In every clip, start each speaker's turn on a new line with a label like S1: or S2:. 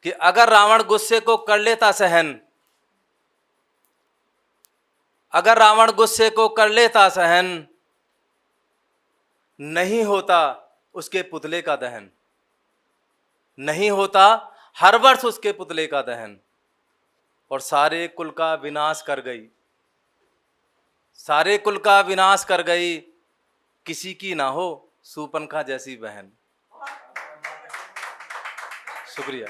S1: कि अगर रावण गुस्से को कर लेता सहन, अगर रावण गुस्से को कर लेता सहन, नहीं होता उसके पुतले का दहन, नहीं होता हर वर्ष उसके पुतले का दहन, और सारे कुल का विनाश कर गई, सारे कुल का विनाश कर गई, किसी की ना हो सूपनखा जैसी बहन। शुक्रिया।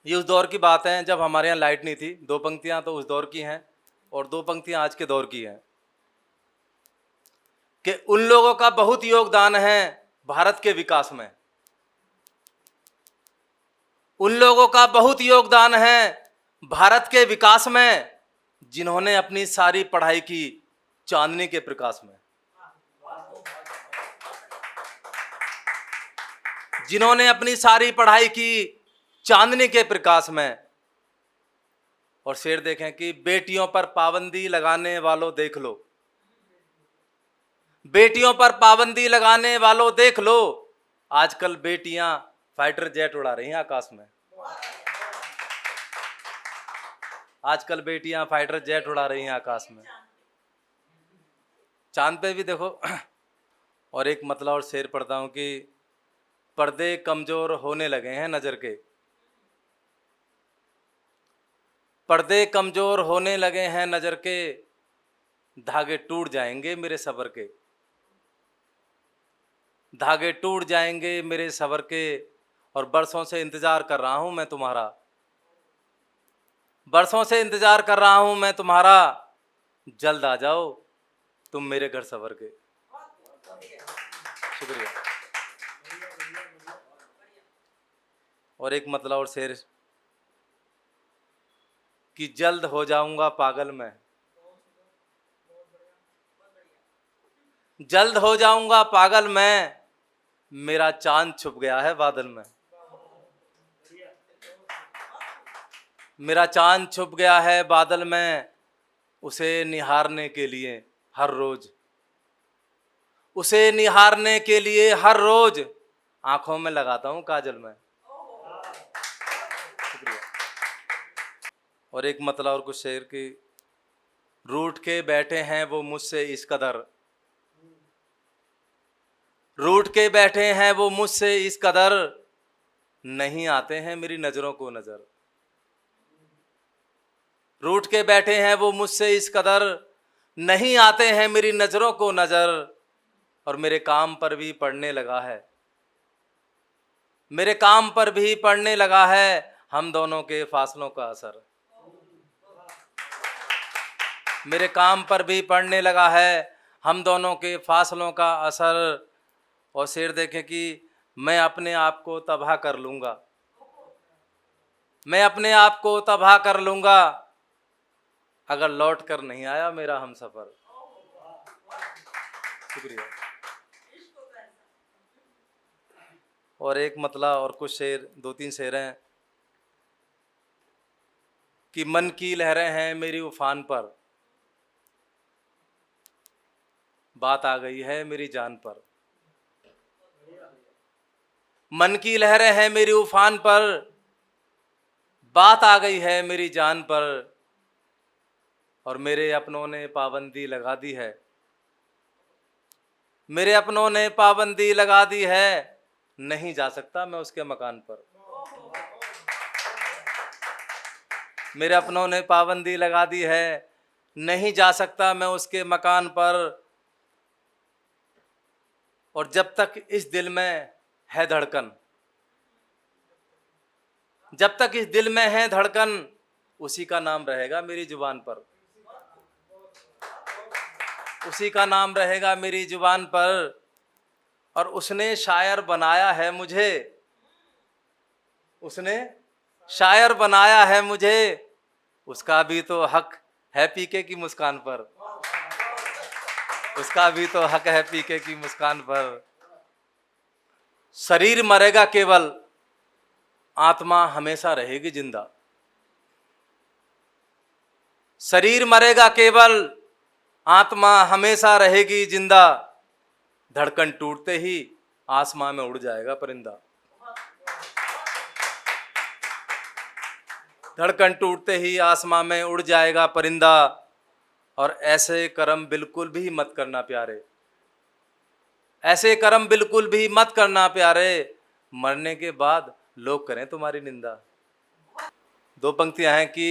S1: ये उस दौर की बात है जब हमारे यहाँ लाइट नहीं थी। दो पंक्तियां तो उस दौर की हैं और दो पंक्तियां आज के दौर की हैं कि उन लोगों का बहुत योगदान है भारत के विकास में, उन लोगों का बहुत योगदान है भारत के विकास में जिन्होंने अपनी सारी पढ़ाई की चांदनी के प्रकाश में, जिन्होंने अपनी सारी पढ़ाई की चांदनी के प्रकाश में। और शेर देखें कि बेटियों पर पाबंदी लगाने वालों देख लो, बेटियों पर पाबंदी लगाने वालों देख लो, आजकल बेटियां फाइटर जेट उड़ा रही हैं आकाश में, आजकल बेटियां फाइटर जेट उड़ा रही हैं आकाश में, चांद पे भी देखो। और एक मतलब और शेर पढ़ता हूं कि पर्दे कमजोर होने लगे हैं नजर के, पर्दे कमजोर होने लगे हैं नजर के, धागे टूट जाएंगे मेरे सबर के, धागे टूट जाएंगे मेरे सबर के, और बरसों से इंतजार कर रहा हूं मैं तुम्हारा, बरसों से इंतजार कर रहा हूं मैं तुम्हारा, जल्द आ जाओ तुम मेरे घर सबर के। शुक्रिया। और एक मतलब और शेर कि जल्द हो जाऊंगा पागल मैं, जल्द हो जाऊंगा पागल मैं, मेरा चांद छुप गया है बादल में, मेरा चांद छुप गया है बादल में, उसे निहारने के लिए हर रोज, उसे निहारने के लिए हर रोज आंखों में लगाता हूं काजल में। और एक मतलब और कुछ शेर की रूठ के बैठे हैं वो मुझसे इस कदर, रूठ के बैठे हैं वो मुझसे इस कदर, नहीं आते हैं मेरी नजरों को नजर, रूठ के बैठे हैं वो मुझसे इस कदर, नहीं आते हैं मेरी नजरों को नजर, और मेरे काम पर भी पड़ने लगा है, मेरे काम पर भी पड़ने लगा है हम दोनों के फासलों का असर, मेरे काम पर भी पड़ने लगा है हम दोनों के फासलों का असर। और शेर देखें कि मैं अपने आप को तबाह कर लूंगा, मैं अपने आप को तबाह कर लूंगा, अगर लौट कर नहीं आया मेरा हमसफर। शुक्रिया। और एक मतलब और कुछ शेर, दो तीन शेर हैं कि मन की लहरें हैं मेरी उफान पर, बात आ गई है मेरी जान पर, मन की लहरें हैं मेरी उफान पर, बात आ गई है मेरी जान पर, और मेरे अपनों ने पाबंदी लगा दी है, मेरे अपनों ने पाबंदी लगा दी है, नहीं जा सकता मैं उसके मकान पर, मेरे अपनों ने पाबंदी लगा दी है, नहीं जा सकता मैं उसके मकान पर, और जब तक इस दिल में है धड़कन, जब तक इस दिल में है धड़कन, उसी का नाम रहेगा मेरी जुबान पर, उसी का नाम रहेगा मेरी जुबान पर, और उसने शायर बनाया है मुझे, उसने शायर बनाया है मुझे, उसका भी तो हक है पीके की मुस्कान पर, उसका भी तो हक है पीके की मुस्कान पर। शरीर मरेगा केवल आत्मा हमेशा रहेगी जिंदा, शरीर मरेगा केवल आत्मा हमेशा रहेगी जिंदा, धड़कन टूटते ही आसमां में उड़ जाएगा परिंदा। धड़कन टूटते ही आसमां में उड़ जाएगा परिंदा। और ऐसे कर्म बिल्कुल भी मत करना प्यारे, ऐसे कर्म बिल्कुल भी मत करना प्यारे, मरने के बाद लोग करें तुम्हारी निंदा। दो पंक्तियां हैं कि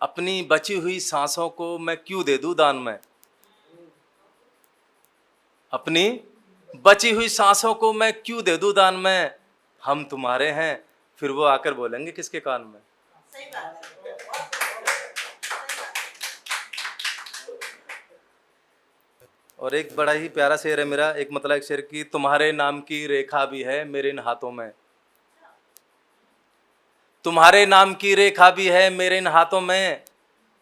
S1: अपनी बची हुई सांसों को मैं क्यों दे दूं दान में, अपनी बची हुई सांसों को मैं क्यों दे दूं दान में, हम तुम्हारे हैं। फिर वो आकर बोलेंगे किसके कान में।
S2: सही बात है।
S1: और एक बड़ा ही प्यारा शेर है मेरा, एक मतलब एक शेर की, तुम्हारे नाम की रेखा भी है मेरे इन हाथों में, तुम्हारे नाम की रेखा भी है मेरे इन हाथों में,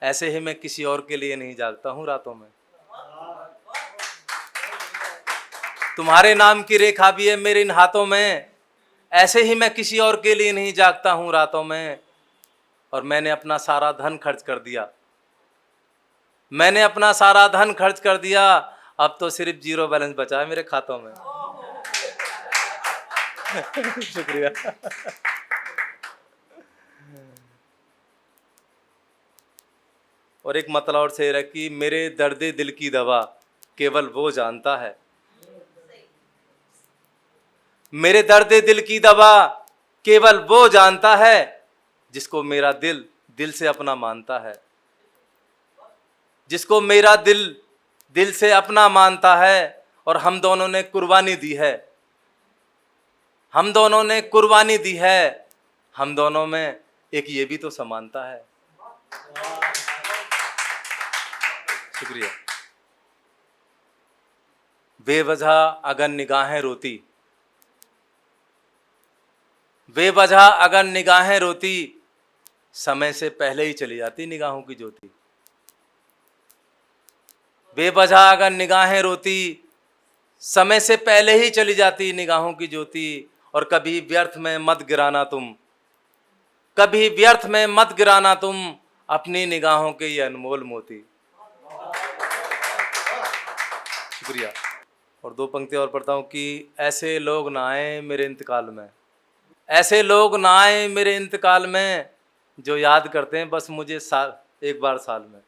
S1: ऐसे ही मैं किसी और के लिए नहीं जागता हूं रातों में। तुम्हारे नाम की रेखा भी है मेरे इन हाथों में, ऐसे ही मैं किसी और के लिए नहीं जागता हूं रातों में। और मैंने अपना सारा धन खर्च कर दिया, मैंने अपना सारा धन खर्च कर दिया, अब तो सिर्फ 0 बैलेंस बचा है मेरे खातों में। शुक्रिया। और एक मतलब और शेर है कि मेरे दर्द दिल की दवा केवल वो जानता है, मेरे दर्द दिल की दवा केवल वो जानता है, जिसको मेरा दिल दिल से अपना मानता है, जिसको मेरा दिल दिल से अपना मानता है। और हम दोनों ने कुर्बानी दी है, हम दोनों ने कुर्बानी दी है, हम दोनों में एक ये भी तो समानता है। शुक्रिया। बेवजह अगर निगाहें रोती, बेवजह अगर निगाहें रोती, समय से पहले ही चली जाती निगाहों की ज्योति। बेवजह अगर निगाहें रोती, समय से पहले ही चली जाती निगाहों की ज्योति। और कभी व्यर्थ में मत गिराना तुम, कभी व्यर्थ में मत गिराना तुम, अपनी निगाहों के ये अनमोल मोती। शुक्रिया। और दो पंक्ति और पढ़ता हूँ कि ऐसे लोग ना आए मेरे इंतकाल में, ऐसे लोग ना आए मेरे इंतकाल में, जो याद करते हैं बस मुझे एक बार साल में।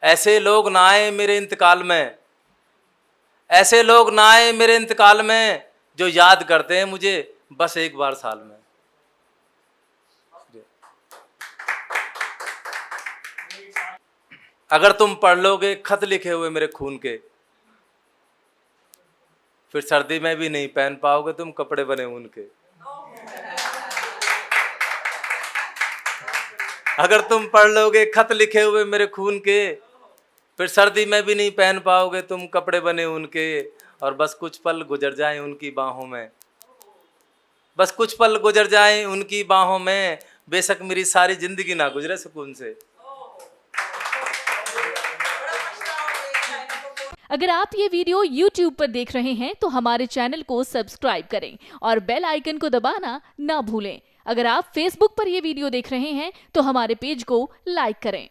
S1: ऐसे लोग ना आए मेरे इंतकाल में, ऐसे लोग ना आए मेरे इंतकाल में, जो याद करते हैं मुझे बस एक बार साल में। अगर तुम पढ़ लोगे खत लिखे हुए मेरे खून के, फिर सर्दी में भी नहीं पहन पाओगे तुम कपड़े बने उनके। अगर तुम पढ़ लोगे खत लिखे हुए मेरे खून के, फिर सर्दी में भी नहीं पहन पाओगे तुम कपड़े बने उनके। और बस कुछ पल गुजर जाएं उनकी बाहों में, बस कुछ पल गुजर जाएं उनकी बाहों में, बेशक मेरी सारी जिंदगी ना गुजरे सुकून से।
S3: अगर आप ये वीडियो YouTube पर देख रहे हैं तो हमारे चैनल को सब्सक्राइब करें और बेल आइकन को दबाना ना भूलें। अगर आप Facebook पर ये वीडियो देख रहे हैं तो हमारे पेज को लाइक करें।